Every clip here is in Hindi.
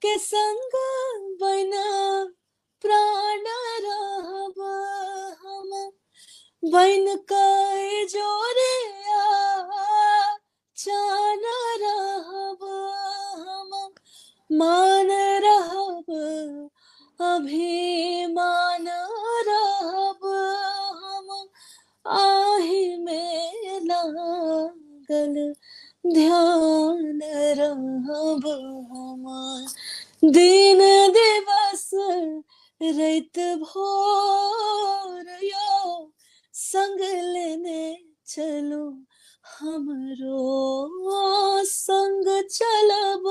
के संग बन प्राण रहब हम, बन के जोरे चान रहब हम, मान रहब अभिमान रहब हम, आहि में लागल ध्यान रहब हम, दिन दिवस रात भोर यो संग लेने चलो हमरो, संग चलब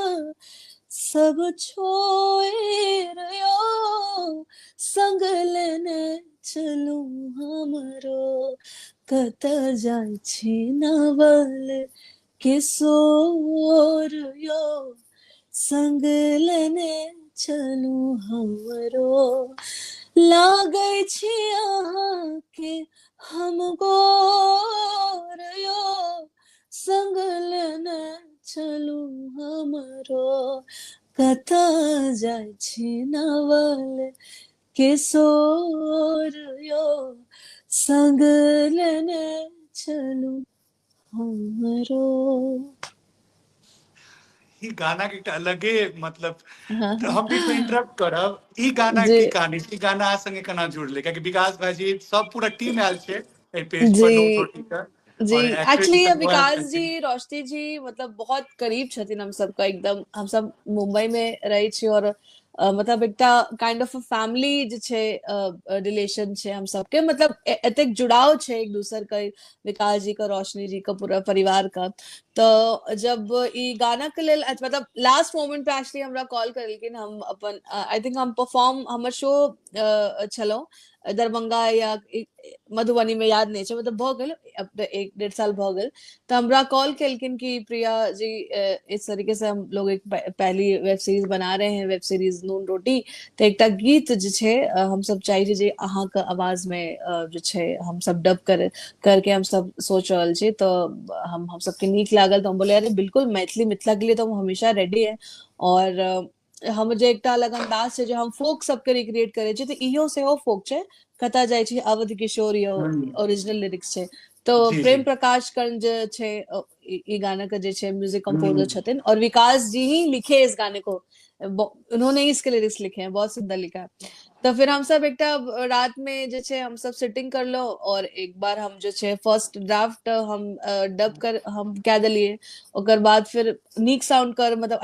सब छोड़ यो संग लेने चलू हमरो, कत जाइ छी नवल किशोर यो संग लेने चलू हमरो, लागै छी अहाँके हम गोर यो संग लेने चलू हमरो, कत जाइ छी नवल किशोर यो संग लेने चलू हमरो। ई गाना के एकटा अलगे मतलब हाँ हम बीच में इंटरप्ट करब, ई गाना जी के कहानी, ई गाना अहाँ संगे केना जुड़ले? कियाकि विकास भाईजी सब पूरा टीम आयल छै एहि पेज पर नोट जी रोटी का, जी और एक्ट्रेस एक्चुअली सब आयल विकास जी छथिन। रोशनी जी मतलब बहुत करीब छथिन हम सबका एकदम, हम सब मुंबई में रही छी और मतलब एकटा काइंड ऑफ अ फैमिली जे छै रिलेशन छै हम सबके, मतलब एतेक जुड़ाव छै एक दूसर का, विकास जी का, रोशनी जी का, पूरा परिवार का। तो जब ई गाना के लेल मतलब लास्ट मोमेंट पे एक्चुअली हमरा कॉल करलखिन, हम अपन आई थिंक हम परफॉर्म हमर शो छलो दरभंगा या मधुबनी में, याद नहीं छै, मतलब भ गेल अब तो 1-1.5 साल भ गेल। तो हमरा कॉल केलखिन कि प्रिया जी इस तरीके से हम लोग एक पहली वेब सीरीज बना रहे हैं, वेब सीरीज नून रोटी, तो एकटा गीत जे छै हम सब चाहे छी जे अहाँ के आवाज में जे छै हम सब डब करके हम सब सोच रहल छी। तो हम सबके नीक लागल तो हम बोले अरे बिल्कुल मैथिली मिथिला के लिए तो हम हमेशा रेडी है। और हम जे एकटा अलग अंदाज से जो हम फोक सबके रिक्रिएट करे छी, तो इहो सेहो फोक छै, कतऽ जाइ छी अवध किशोर यो ओरिजिनल लिरिक्स छै। तो जी जी। प्रेम प्रकाश कर्ण जे छै ई गाना का जे छै म्यूजिक कंपोजर छथिन, और विकास जी ही लिखे इस गाने को, उन्होंने ही इसके लिरिक्स लिखे हैं, बहुत सुंदर लिखा है। तो फिर हम सब एकटा रात में जे छै हम सब सिटिंग करलो, और एक बार हम जे छै फर्स्ट ड्राफ्ट हम डब कर हम कह देलिए, ओकर बाद फिर नीक साउंड कर मतलब